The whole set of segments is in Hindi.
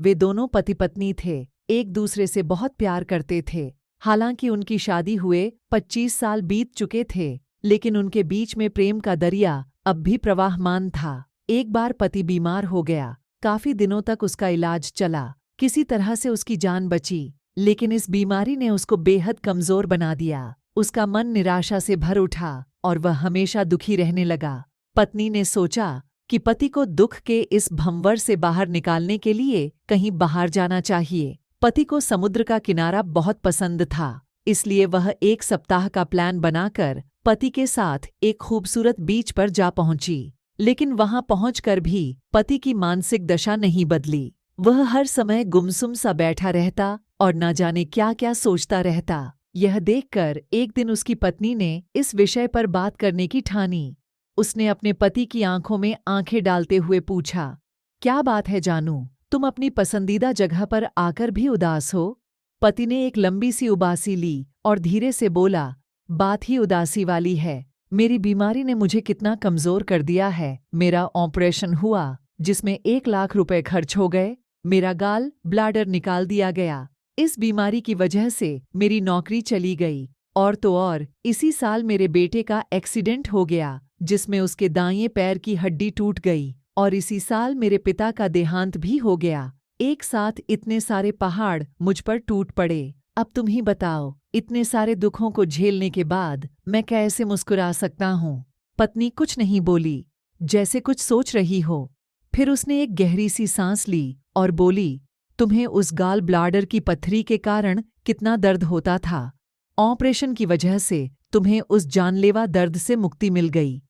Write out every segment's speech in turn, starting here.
वे दोनों पति पत्नी थे, एक दूसरे से बहुत प्यार करते थे। हालांकि उनकी शादी हुए 25 साल बीत चुके थे, लेकिन उनके बीच में प्रेम का दरिया अब भी प्रवाहमान था। एक बार पति बीमार हो गया। काफी दिनों तक उसका इलाज चला। किसी तरह से उसकी जान बची, लेकिन इस बीमारी ने उसको बेहद कमजोर बना दिया। उसका मन निराशा से भर उठा और वह हमेशा दुखी रहने लगा। पत्नी ने सोचा कि पति को दुख के इस भंवर से बाहर निकालने के लिए कहीं बाहर जाना चाहिए। पति को समुद्र का किनारा बहुत पसंद था, इसलिए वह एक सप्ताह का प्लान बनाकर पति के साथ एक खूबसूरत बीच पर जा पहुंची। लेकिन वहां पहुंचकर भी पति की मानसिक दशा नहीं बदली। वह हर समय गुमसुम सा बैठा रहता और न जाने क्या क्या सोचता रहता। यह देखकर एक दिन उसकी पत्नी ने इस विषय पर बात करने की ठानी। उसने अपने पति की आंखों में आंखें डालते हुए पूछा, क्या बात है जानू, तुम अपनी पसंदीदा जगह पर आकर भी उदास हो? पति ने एक लंबी सी उबासी ली और धीरे से बोला, बात ही उदासी वाली है। मेरी बीमारी ने मुझे कितना कमजोर कर दिया है। मेरा ऑपरेशन हुआ जिसमें 1 लाख रुपए खर्च हो गए। मेरा गाल ब्लैडर निकाल दिया गया। इस बीमारी की वजह से मेरी नौकरी चली गई, और तो और इसी साल मेरे बेटे का एक्सीडेंट हो गया जिसमें उसके दाएं पैर की हड्डी टूट गई, और इसी साल मेरे पिता का देहांत भी हो गया। एक साथ इतने सारे पहाड़ मुझ पर टूट पड़े। अब तुम ही बताओ, इतने सारे दुखों को झेलने के बाद मैं कैसे मुस्कुरा सकता हूँ? पत्नी कुछ नहीं बोली, जैसे कुछ सोच रही हो। फिर उसने एक गहरी सी सांस ली और बोली, तुम्हें उस गाल ब्लैडर की पत्थरी के कारण कितना दर्द होता था। ऑपरेशन की वजह से तुम्हें उस जानलेवा दर्द से मुक्ति मिल गई।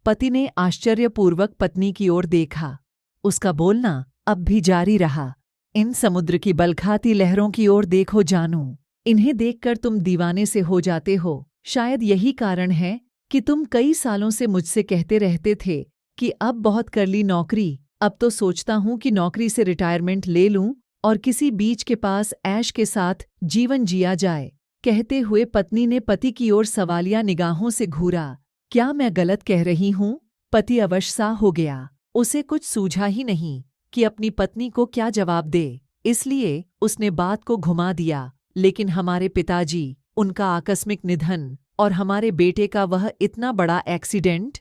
पति ने आश्चर्यपूर्वक पत्नी की ओर देखा। उसका बोलना अब भी जारी रहा, इन समुद्र की बलखाती लहरों की ओर देखो जानू, इन्हें देखकर तुम दीवाने से हो जाते हो। शायद यही कारण है कि तुम कई सालों से मुझसे कहते रहते थे कि अब बहुत कर ली नौकरी। अब तो सोचता हूं कि नौकरी से रिटायरमेंट ले लूं और किसी बीच के पास ऐश के साथ जीवन जिया जाए। कहते हुए पत्नी ने पति की ओर सवालिया निगाहों से घूरा। क्या मैं गलत कह रही हूँ? पति अवश सा हो गया। उसे कुछ सूझा ही नहीं कि अपनी पत्नी को क्या जवाब दे, इसलिए उसने बात को घुमा दिया। लेकिन हमारे पिताजी, उनका आकस्मिक निधन और हमारे बेटे का वह इतना बड़ा एक्सीडेंट,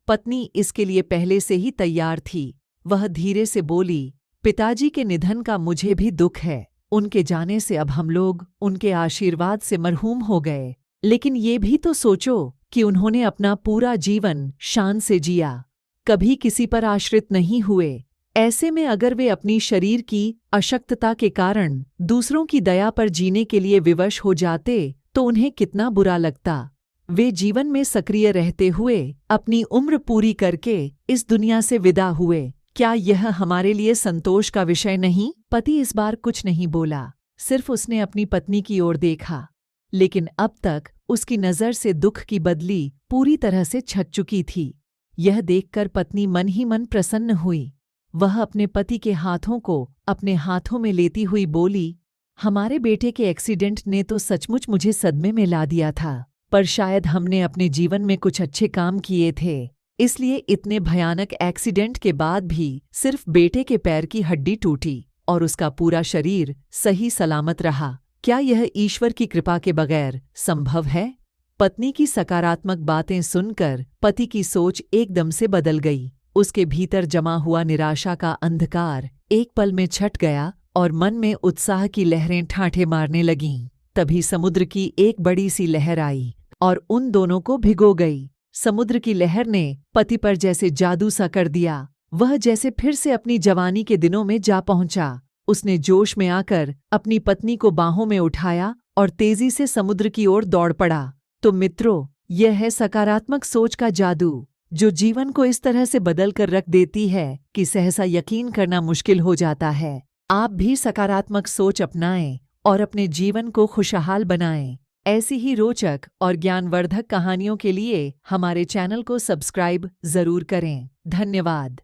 पत्नी इसके लिए पहले से ही तैयार थी। वह धीरे से बोली, पिताजी के निधन का मुझे भी दुख है। उनके जाने से अब हम लोग उनके आशीर्वाद से मरहूम हो गए। लेकिन ये भी तो सोचो कि उन्होंने अपना पूरा जीवन शान से जिया, कभी किसी पर आश्रित नहीं हुए। ऐसे में अगर वे अपनी शरीर की अशक्तता के कारण दूसरों की दया पर जीने के लिए विवश हो जाते तो उन्हें कितना बुरा लगता। वे जीवन में सक्रिय रहते हुए अपनी उम्र पूरी करके इस दुनिया से विदा हुए। क्या यह हमारे लिए संतोष का विषय नहीं? पति इस बार कुछ नहीं बोला, सिर्फ उसने अपनी पत्नी की ओर देखा। लेकिन अब तक उसकी नज़र से दुख की बदली पूरी तरह से छट चुकी थी। यह देखकर पत्नी मन ही मन प्रसन्न हुई। वह अपने पति के हाथों को अपने हाथों में लेती हुई बोली, हमारे बेटे के एक्सीडेंट ने तो सचमुच मुझे सदमे में ला दिया था, पर शायद हमने अपने जीवन में कुछ अच्छे काम किए थे, इसलिए इतने भयानक एक्सीडेंट के बाद भी सिर्फ बेटे के पैर की हड्डी टूटी और उसका पूरा शरीर सही सलामत रहा। क्या यह ईश्वर की कृपा के बगैर संभव है? पत्नी की सकारात्मक बातें सुनकर पति की सोच एकदम से बदल गई। उसके भीतर जमा हुआ निराशा का अंधकार एक पल में छट गया और मन में उत्साह की लहरें ठाठे मारने लगीं। तभी समुद्र की एक बड़ी सी लहर आई और उन दोनों को भिगो गई। समुद्र की लहर ने पति पर जैसे जादू सा कर दिया। वह जैसे फिर से अपनी जवानी के दिनों में जा पहुंचा। उसने जोश में आकर अपनी पत्नी को बाहों में उठाया और तेजी से समुद्र की ओर दौड़ पड़ा। तो मित्रों, यह है सकारात्मक सोच का जादू, जो जीवन को इस तरह से बदल कर रख देती है कि सहसा यकीन करना मुश्किल हो जाता है। आप भी सकारात्मक सोच अपनाएं और अपने जीवन को खुशहाल बनाएं। ऐसी ही रोचक और ज्ञानवर्धक कहानियों के लिए हमारे चैनल को सब्सक्राइब जरूर करें। धन्यवाद।